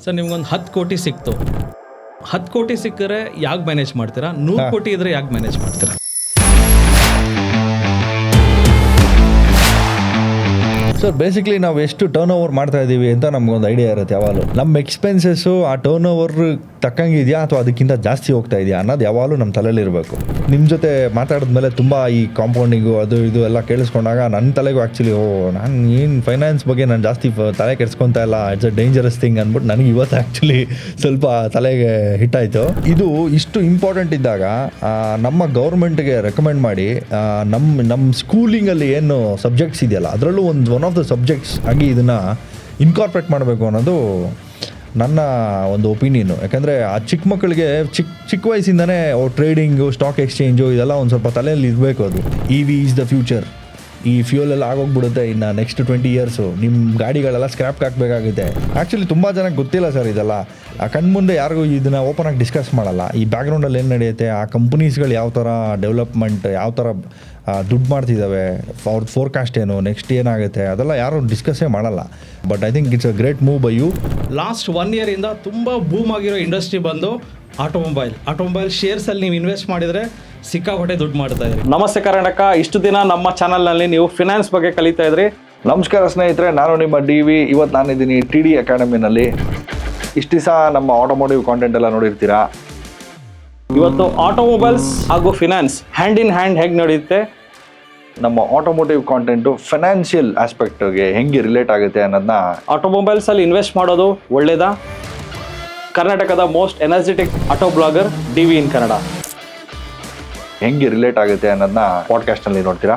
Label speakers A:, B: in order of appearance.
A: Sir ನಿಮ್ಗೊಂದು 10 ಕೋಟಿ ಸಿಕ್ತು, 10 ಕೋಟಿ ಸಿಕ್ಕರೆ ಯಾಕೆ ಮ್ಯಾನೇಜ್ ಮಾಡ್ತೀರಾ? 100 ಕೋಟಿ ಇದ್ರೆ ಯಾಕೆ ಮ್ಯಾನೇಜ್ ಮಾಡ್ತೀರಾ?
B: ಸರ್ ಬೇಸಿಕ್ಲಿ ನಾವು ಎಷ್ಟು ಟರ್ನ್ ಓವರ್ ಮಾಡ್ತಾ ಇದ್ದೀವಿ ಅಂತ ನಮ್ಗೊಂದು ಐಡಿಯಾ ಇರುತ್ತೆ. ಯಾವಾಗಲೂ ನಮ್ಮ ಎಕ್ಸ್ಪೆನ್ಸಸ್ಸು ಆ ಟರ್ನ್ ಓವರ್ ತಕ್ಕಂಗಿದೆಯಾ ಅಥವಾ ಅದಕ್ಕಿಂತ ಜಾಸ್ತಿ ಹೋಗ್ತಾ ಇದೆಯಾ ಅನ್ನೋದು ಯಾವಾಗಲೂ ನಮ್ಮ ತಲೆಯಲ್ಲಿ ಇರಬೇಕು. ನಿಮ್ಮ ಜೊತೆ ಮಾತಾಡಿದ್ಮೇಲೆ ತುಂಬ ಈ ಕಾಂಪೌಂಡಿಂಗು ಅದು ಇದು ಎಲ್ಲ ಕೇಳಿಸ್ಕೊಂಡಾಗ ನನ್ನ ತಲೆಗೂ ಆ್ಯಕ್ಚುಲಿ ನಾನು ಏನು ಫೈನಾನ್ಸ್ ಬಗ್ಗೆ ನಾನು ಜಾಸ್ತಿ ತಲೆ ಕೆಡಿಸ್ಕೊತಾ ಇಲ್ಲ, ಇಟ್ಸ್ ಅ ಡೇಂಜರಸ್ ಥಿಂಗ್ ಅಂದ್ಬಿಟ್ಟು ನನಗೆ ಇವತ್ತು ಆ್ಯಕ್ಚುಲಿ ಸ್ವಲ್ಪ ತಲೆಗೆ ಹಿಟ್ಟಾಯಿತು. ಇದು ಇಷ್ಟು ಇಂಪಾರ್ಟೆಂಟ್ ಇದ್ದಾಗ ನಮ್ಮ ಗೌರ್ಮೆಂಟ್ಗೆ ರೆಕಮೆಂಡ್ ಮಾಡಿ ನಮ್ಮ ಸ್ಕೂಲಿಂಗಲ್ಲಿ ಏನು ಸಬ್ಜೆಕ್ಟ್ಸ್ ಇದೆಯಲ್ಲ ಅದರಲ್ಲೂ ಒನ್ ಆಫ್ ದ ಸಬ್ಜೆಕ್ಟ್ಸ್ ಆಗಿ ಇದನ್ನು ಇನ್ಕಾರ್ಪೊರೇಟ್ ಮಾಡಬೇಕು ಅನ್ನೋದು ನನ್ನ ಒಂದು ಒಪಿನಿಯನು. ಯಾಕಂದರೆ ಆ ಚಿಕ್ಕ ಮಕ್ಕಳಿಗೆ ಚಿಕ್ಕ ವಯಸ್ಸಿಂದನೇ ಟ್ರೇಡಿಂಗು, ಸ್ಟಾಕ್ ಎಕ್ಸ್ಚೇಂಜು ಇದೆಲ್ಲ ಒಂದು ಸ್ವಲ್ಪ ತಲೆಯಲ್ಲಿ ಇರಬೇಕು. ಅದು EV ಈಸ್ ದ ಫ್ಯೂಚರ್. ಈ ಫ್ಯೂಲ್ ಎಲ್ಲ ಆಗೋಗ್ಬಿಡುತ್ತೆ ಇನ್ನು ನೆಕ್ಸ್ಟ್ 20 ಇಯರ್ಸು. ನಿಮ್ಮ ಗಾಡಿಗಳೆಲ್ಲ ಸ್ಕ್ರ್ಯಾಪ್ಗೆ ಹಾಕಬೇಕಾಗುತ್ತೆ. ಆ್ಯಕ್ಚುಲಿ ತುಂಬ ಜನಕ್ಕೆ ಗೊತ್ತಿಲ್ಲ ಸರ್ ಇದೆಲ್ಲ. ಆ ಕಣ್ಮುಂದೆ ಯಾರಿಗೂ ಇದನ್ನು ಓಪನ್ ಆಗಿ ಡಿಸ್ಕಸ್ ಮಾಡಲ್ಲ. ಈ ಬ್ಯಾಕ್ಗ್ರೌಂಡಲ್ಲಿ ಏನು ನಡೆಯುತ್ತೆ, ಆ ಕಂಪ್ನೀಸ್ಗಳು ಯಾವ ಥರ ಡೆವಲಪ್ಮೆಂಟ್, ಯಾವ ಥರ ದುಡ್ಡು ಮಾಡ್ತಿದ್ದಾವೆ, ಅವ್ರದ್ದು ಫೋರ್ಕಾಸ್ಟ್ ಏನು, ನೆಕ್ಸ್ಟ್ ಏನಾಗುತ್ತೆ ಅದೆಲ್ಲ ಯಾರು ಡಿಸ್ಕಸ್ಸೇ ಮಾಡಲ್ಲ. But I think it's a great move by you.
A: Last 1 ಇಯರಿಂದ ತುಂಬ ಬೂಮ್ ಆಗಿರೋ ಇಂಡಸ್ಟ್ರಿ ಬಂದು ಆಟೋಮೊಬೈಲ್ ಶೇರ್ಸಲ್ಲಿ ನೀವು ಇನ್ವೆಸ್ಟ್ ಮಾಡಿದರೆ ಸಿಕ್ಕಾಪಟ್ಟೆ ದುಡ್ಡು ಮಾಡ್ತಾ ಇದ್ರಿ. ನಮಸ್ತೆ ಕರ್ನಾಟಕ. ಇಷ್ಟು ದಿನ ನಮ್ಮ ಚಾನಲ್ನಲ್ಲಿ ನೀವು ಫಿನಾನ್ಸ್ ಬಗ್ಗೆ ಕಲಿತಾ ಇದ್ರಿ.
B: ನಮಸ್ಕಾರ ಸ್ನೇಹಿತರೆ, ನಾನು ನಿಮ್ಮ DV. ಇವತ್ತು ನಾನಿದ್ದೀನಿ TD ಅಕಾಡೆಮಿನಲ್ಲಿ. ಇಷ್ಟು ದಿವಸ ನಮ್ಮ ಆಟೋಮೋಟಿವ್ ಕಾಂಟೆಂಟ್ ಎಲ್ಲ ನೋಡಿರ್ತೀರಾ.
A: ಇವತ್ತು ಆಟೋಮೊಬೈಲ್ಸ್ ಹಾಗೂ ಫಿನಾನ್ಸ್ ಹ್ಯಾಂಡ್ ಇನ್ ಹ್ಯಾಂಡ್ ಹೇಗೆ ನಡೆಯುತ್ತೆ,
B: ನಮ್ಮ ಆಟೋಮೋಟಿವ್ ಕಾಂಟೆಂಟು ಫೈನಾನ್ಷಿಯಲ್ ಆಸ್ಪೆಕ್ಟ್ಗೆ ಹೆಂಗೆ ರಿಲೇಟ್ ಆಗುತ್ತೆ ಅನ್ನೋದನ್ನ,
A: ಆಟೋಮೊಬೈಲ್ಸಲ್ಲಿ ಇನ್ವೆಸ್ಟ್ ಮಾಡೋದು ಒಳ್ಳೇದಾ, ಕರ್ನಾಟಕದ most energetic auto blogger DV ಇನ್ ಕನ್ನಡ
B: ಹೆಂಗೆ ರಿಲೇಟ್ ಆಗುತ್ತೆ ಅನ್ನೋದನ್ನ ಪಾಡ್ಕಾಸ್ಟ್ನಲ್ಲಿ ನೋಡ್ತೀರಾ.